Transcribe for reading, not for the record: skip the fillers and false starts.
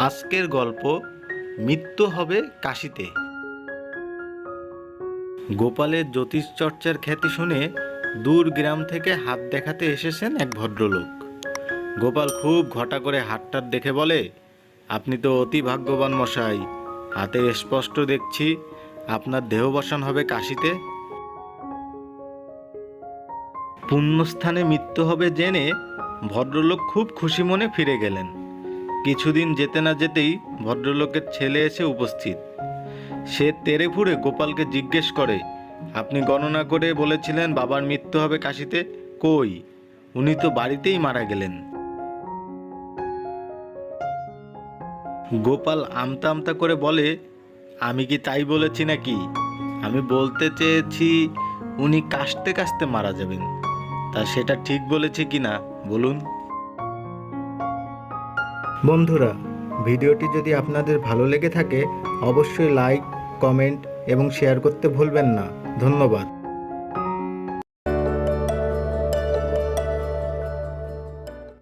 আজকের গল্প মৃত্যু হবে কাশিতে। গোপালের জ্যোতিষ চর্চার খ্যাতি শুনে দূর গ্রাম থেকে হাত দেখাতে এসেছেন এক ভদ্রলোক। গোপাল খুব ঘটা করে হাতটার দেখে বলে, আপনি তো অতি ভাগ্যবান মশাই, হাতে স্পষ্ট দেখছি আপনার দেহবসান হবে কাশিতে। পুণ্যস্থানে মৃত্যু হবে জেনে ভদ্রলোক খুব খুশি মনে ফিরে গেলেন। কিছুদিন যেতে না যেতেই ভদ্রলোকের ছেলে এসে উপস্থিত। সে তেড়ে ফুঁড়ে গোপালকে জিজ্ঞেস করে, আপনি গণনা করে বলেছিলেন বাবার মৃত্যু হবে কাশিতে, কই উনি তো বাড়িতেই মারা গেলেন। গোপাল আমতা আমতা করে বলে, আমি কি তাই বলেছি নাকি? আমি বলতে চেয়েছি উনি কাশতে কাশতে মারা যাবেন। তা সেটা ঠিক বলেছি কিনা বলুন। বন্ধুরা, ভিডিওটি যদি আপনাদের ভালো লেগে থাকে অবশ্যই লাইক, কমেন্ট এবং শেয়ার করতে ভুলবেন না। ধন্যবাদ।